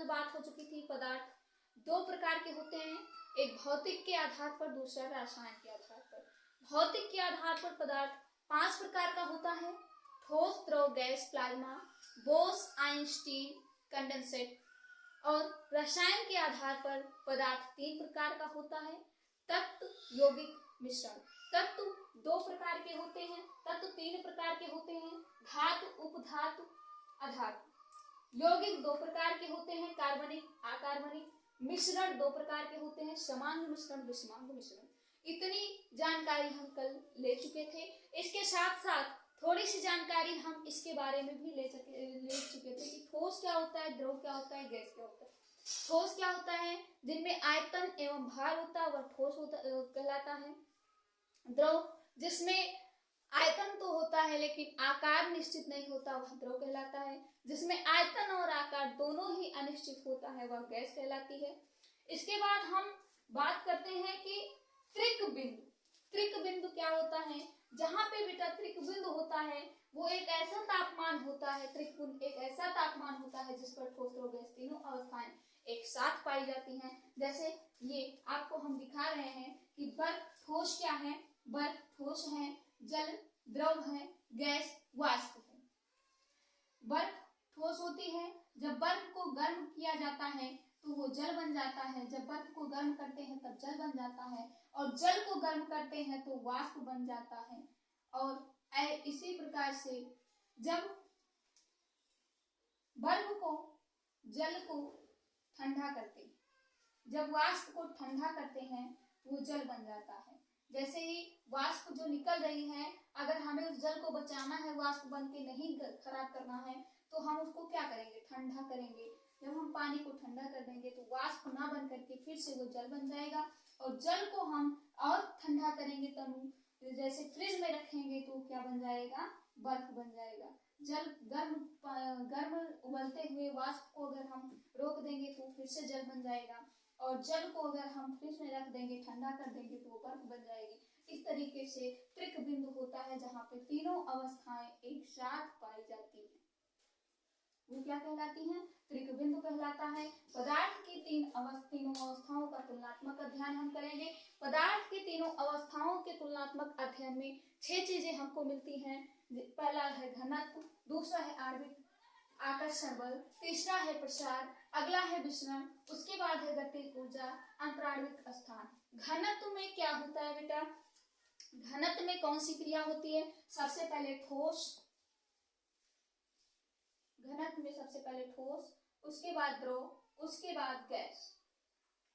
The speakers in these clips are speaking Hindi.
कल बात हो चुकी थी। पदार्थ दो प्रकार के होते हैं, एक भौतिक के आधार पर, दूसरा रसायन के आधार पर। भौतिक के आधार पर पदार्थ 5 प्रकार का होता है, ठोस, द्रव, gas, plasma, Bose Einstein, condensate. और रसायन के आधार पर पदार्थ 3 प्रकार का होता है, तत्व, यौगिक, मिश्रण। तत्व 2 प्रकार के होते हैं, तत्व 3 प्रकार के होते हैं, धातु, उपधातु, अधातु। यौगिक 2 प्रकार के होते हैं, कार्बनिक, अकार्बनिक। मिश्रण 2 प्रकार के होते हैं, समांग मिश्रण, विषमांग मिश्रण। इतनी जानकारी हम कल ले चुके थे। इसके साथ साथ थोड़ी सी जानकारी हम इसके बारे में भी ले चुके थे कि ठोस क्या होता है, द्रव क्या होता है, गैस क्या होता है। ठोस क्या होता है, जिनमें आयतन एवं भार होता है, वह ठोस कहलाता है। द्रव जिसमें आयतन तो होता है लेकिन आकार निश्चित नहीं होता, वह द्रव कहलाता है। जिसमें आयतन और आकार दोनों ही अनिश्चित होता है, वह गैस कहलाती है। इसके बाद हम बात करते हैं कि त्रिक बिंदु। त्रिक बिंदु क्या होता है, जहां पे बेटा त्रिक बिंदु होता है वो एक ऐसा तापमान होता है, त्रिक बिंदु एक ऐसा तापमान होता है जिस पर ठोस, द्रव, गैस तीनों अवस्थाएं एक साथ पाई जाती हैं। जैसे ये आपको हम दिखा रहे हैं कि बर्फ ठोस क्या है, बर्फ ठोस है, जल द्रव है, गैस वाष्प है। बर्फ ठोस होती है, जब बर्फ को गर्म किया जाता है तो वो जल बन जाता है, जब बर्फ को गर्म करते हैं तब जल बन जाता है, और जल को गर्म करते हैं तो वाष्प बन जाता है। और इसी प्रकार से जब बर्फ को, जल को ठंडा करते हैं, जब वाष्प को ठंडा करते हैं वो जल बन जाता है। जैसे ही वाष्प जो निकल रही है, अगर हमें उस जल को बचाना है, वाष्प बन के नहीं खराब करना है, तो हम उसको क्या करेंगे, ठंडा करेंगे। जब हम पानी को ठंडा कर देंगे तो वाष्प ना बन करके फिर से वो जल बन जाएगा, और जल को हम और ठंडा करेंगे तब जैसे फ्रिज में रखेंगे तो क्या बन जाएगा, बर्फ बन जाएगा। जल गर्म उबलते हुए वाष्प को अगर हम रोक देंगे तो फिर से जल बन जाएगा, और जल को अगर हम फ्रिज में रख देंगे, ठंडा कर देंगे तो वो बर्फ बन जाएगी। इस तरीके से त्रिक बिंदु होता है जहाँ पे तीनों अवस्थाएं एक साथ पाई जाती हैं, वो क्या कहलाती हैं, त्रिक बिंदु कहलाता है। पदार्थ की तीनों अवस्थाओं का तुलनात्मक अध्ययन हम करेंगे। पदार्थ की तीनों अवस्थाओं के तुलनात्मक अध्ययन में 6 चीजें हमको मिलती हैं। पहला है घनत्व, दूसरा है आणविक आकर्षण बल, तीसरा है प्रसार, अगला है विसरण, उसके बाद है गतिज ऊर्जा, अंतराणविक स्थान। घनत्व में क्या होता है बेटा, घनत्व में कौन सी क्रिया होती है, सबसे पहले ठोस, घनत्व में सबसे पहले ठोस, उसके बाद द्रव, उसके बाद गैस।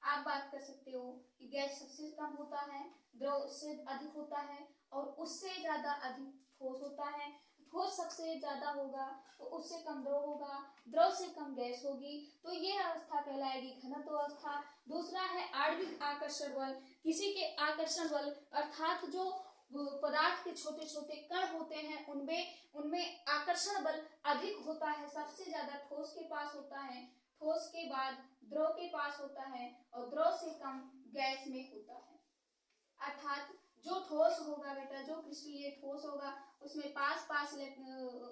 आप बात कर सकते हो कि गैस सबसे कम होता है, द्रव उससे अधिक होता है, और उससे ज्यादा अधिक ठोस होता है। ठोस सबसे ज्यादा होगा तो उससे कम द्रव होगा, द्रव से कम गैस होगी, तो ये अवस्था कहलाएगी घनत्व अवस्था। दूसरा है आणविक आकर्षण बल, किसी के आकर्षण बल अर्थात जो पदार्थ के छोटे छोटे कण होते हैं उनमें आकर्षण बल अधिक होता है, सबसे ज्यादा ठोस के पास होता है, ठोस के बाद द्रव के पास होता है, और द्रव से कम गैस में होता है। अर्थात जो ठोस होगा बेटा, जो क्रिस्टलीय ठोस होगा उसमें पास पास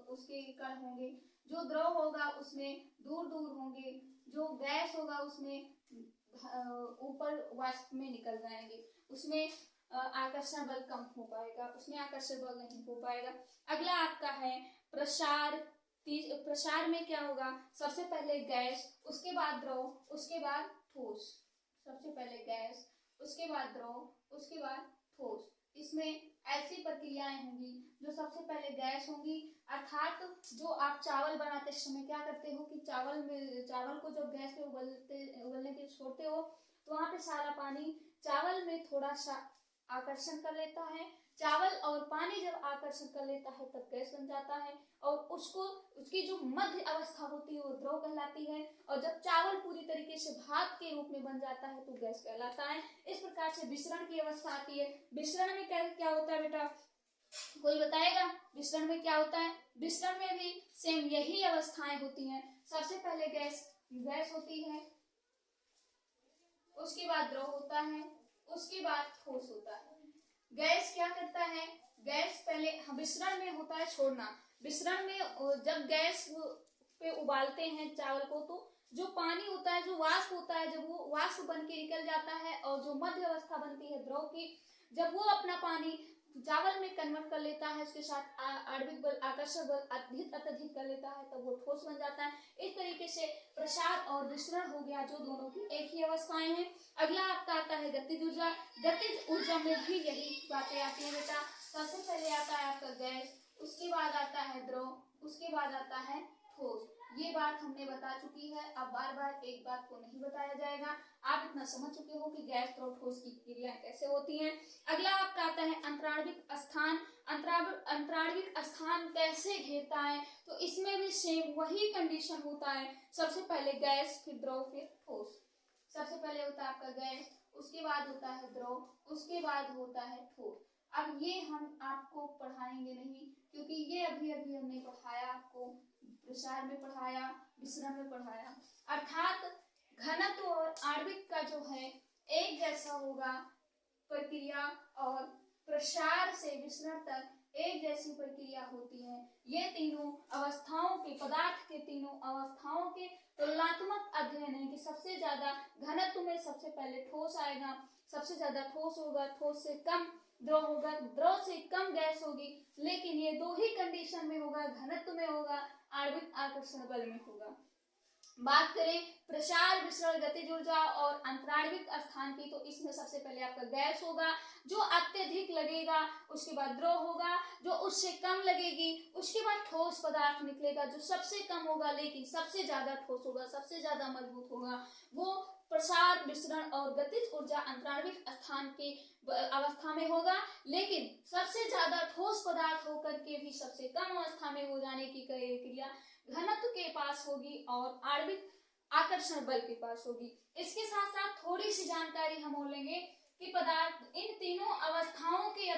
उसके कण होंगे, जो द्रव होगा उसमें दूर दूर होंगे, जो गैस होगा उसमें ऊपर वाष्प में निकल जाएंगे, उसमें आकर्षण बल कम हो पाएगा, उसमें आकर्षण बल नहीं हो पाएगा। अगला आपका है प्रसार। प्रसार में क्या होगा, सबसे पहले गैस, उसके बाद द्रव, उसके बाद ठोस। सबसे पहले गैस, उसके बाद द्रव, उसके बाद ठोस। इसमें ऐसी प्रक्रियाएं होंगी जो सबसे पहले गैस होंगी, अर्थात जो आप चावल बनाते समय क्या करते हो कि चावल को जब गैस पे उबलने के लिए छोड़ते हो तो वहां पे सारा पानी चावल में थोड़ा सा आकर्षण कर लेता है। चावल और पानी जब आकर्षण कर लेता है तब गैस बन जाता है, और उसकी जो मध्य अवस्था होती है वो द्रव कहलाती है, और जब चावल पूरी तरीके से भाप के रूप में बन जाता है तो गैस कहलाता है। इस प्रकार से विसरण की अवस्था आती है। विसरण में क्या होता है बेटा, कोई बताएगा विसरण में क्या होता है? विसरण में भी सेम यही अवस्थाएं होती हैं। सबसे पहले गैस होती है, उसके बाद द्रव होता है, उसके बाद ठोस होता है। गैस क्या करता है, गैस पहले विसरण में होता है छोड़ना। विसरण में जब गैस पे उबालते हैं चावल को तो जो पानी होता है, जो वाष्प होता है, जब वो वाष्प बन के निकल जाता है और जो मध्य अवस्था बनती है द्रव की, जब वो अपना पानी चावल में कन्वर्ट कर लेता है, उसके साथ आणविक बल, आकर्षण बल अत्यधिक कर लेता है, तब वो ठोस बन जाता है। इस तरीके से प्रसार और विसरण हो गया, जो दोनों की एक ही अवस्थाएं हैं। अगला आपका आता है गतिज ऊर्जा। गतिज ऊर्जा में भी यही बातें आती है बेटा। सबसे पहले आता है आपका गैस, उसके बाद आता है द्रव, उसके बाद आता है ठोस। ये बात हमने बता चुकी है, अब बार बार एक बात को नहीं बताया जाएगा। आप इतना समझ चुके हो कि गैस द्रव ठोस की क्रियाएं कैसे होती हैं। अगला आपका आता है अंतराणविक स्थान। अंतराणविक स्थान कैसे घेरता है, तो इसमें भी सेम वही कंडीशन होता है। सबसे पहले गैस, फिर द्रव, फिर ठोस। सबसे पहले होता है आपका गैस, उसके बाद होता है द्रव, उसके बाद होता है ठोस। अब ये हम आपको पढ़ाएंगे नहीं, क्योंकि ये अभी अभी हमने पढ़ाया, आपको प्रसार में पढ़ाया, विसरण में पढ़ाया। अर्थात घनत्व और आणविक का जो है एक जैसा होगा प्रक्रिया, और प्रसार से विसरण तक एक जैसी प्रक्रिया होती है। ये तीनों अवस्थाओं के, पदार्थ के तीनों अवस्थाओं के तुलनात्मक अध्ययन है कि सबसे ज्यादा घनत्व में सबसे पहले ठोस आएगा, सबसे ज्यादा ठोस होगा, ठोस से कम द्रव होगा, द्रव से कम गैस होगी। लेकिन ये दो ही कंडीशन में होगा, घनत्व में होगा, आणविक आकर्षण बल में होगा। बात करें प्रसार, विसरण, गतिज ऊर्जा और अंतराणविक स्थान की, तो इसमें सबसे पहले आपका गैस होगा जो अत्यधिक लगेगा, उसके बाद द्रव होगा जो उससे कम लगेगी, उसके बाद ठोस पदार्थ निकलेगा जो सबसे कम होगा लेकिन सबसे ज्यादा ठोस होगा, सबसे ज्यादा मजबूत होगा। वो प्रसार, विसरण और गतिज ऊर्जा अंतराणविक स्थान की अवस्था में होगा, लेकिन सबसे ज्यादा ठोस पदार्थ होकर के भी सबसे कम अवस्था में हो जाने की क्रिया घनत्व के पास होगी और आणविक आकर्षण बल के पास होगी। इसके साथ साथ थोड़ी सी जानकारी हम और लेंगे कि पदार्थ इन तीनों अवस्थाओं के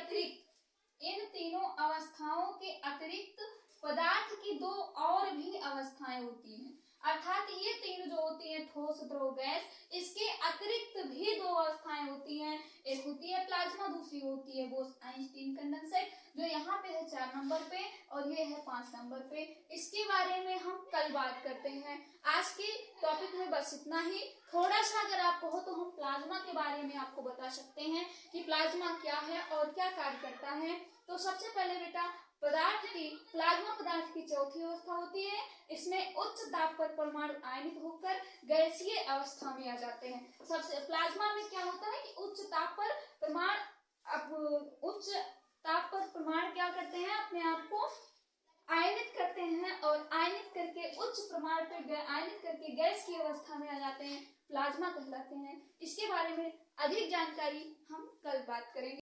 अतिरिक्त पदार्थ की दो और भी अवस्थाएं होती हैं। अर्थात ये तीन जो होती हैं, ठोस, द्रव, गैस, इसके अतिरिक्त भी दो अवस्थाएं होती हैं। एक होती है प्लाज्मा, दूसरी होती है बोस-आइंस्टीन कंडेंसेट, जो यहाँ पे है 4 नंबर पे और ये है 5 नंबर पे। इसके बारे में हम कल बात करते हैं। आज के टॉपिक में बस इतना ही। थोड़ा सा अगर आपको हो तो हम प्लाज्मा के बारे में आपको बता सकते हैं कि प्लाज्मा क्या है और क्या कार्य करता है। तो सबसे पहले बेटा, प्लाज्मा पदार्थ की चौथी अवस्था होती है। इसमें उच्च ताप पर परमाणु आयनित होकर गैसीय अवस्था में आ जाते हैं। सबसे प्लाज्मा में क्या होता है कि उच्च ताप पर परमाणु क्या करते हैं, अपने आप को आयनित करते हैं और आयनित करके उच्च प्रमाण पर आयनित करके गैस की अवस्था में आ जाते हैं, प्लाज्मा कहलाते हैं। इसके बारे में अधिक जानकारी हम कल बात करेंगे।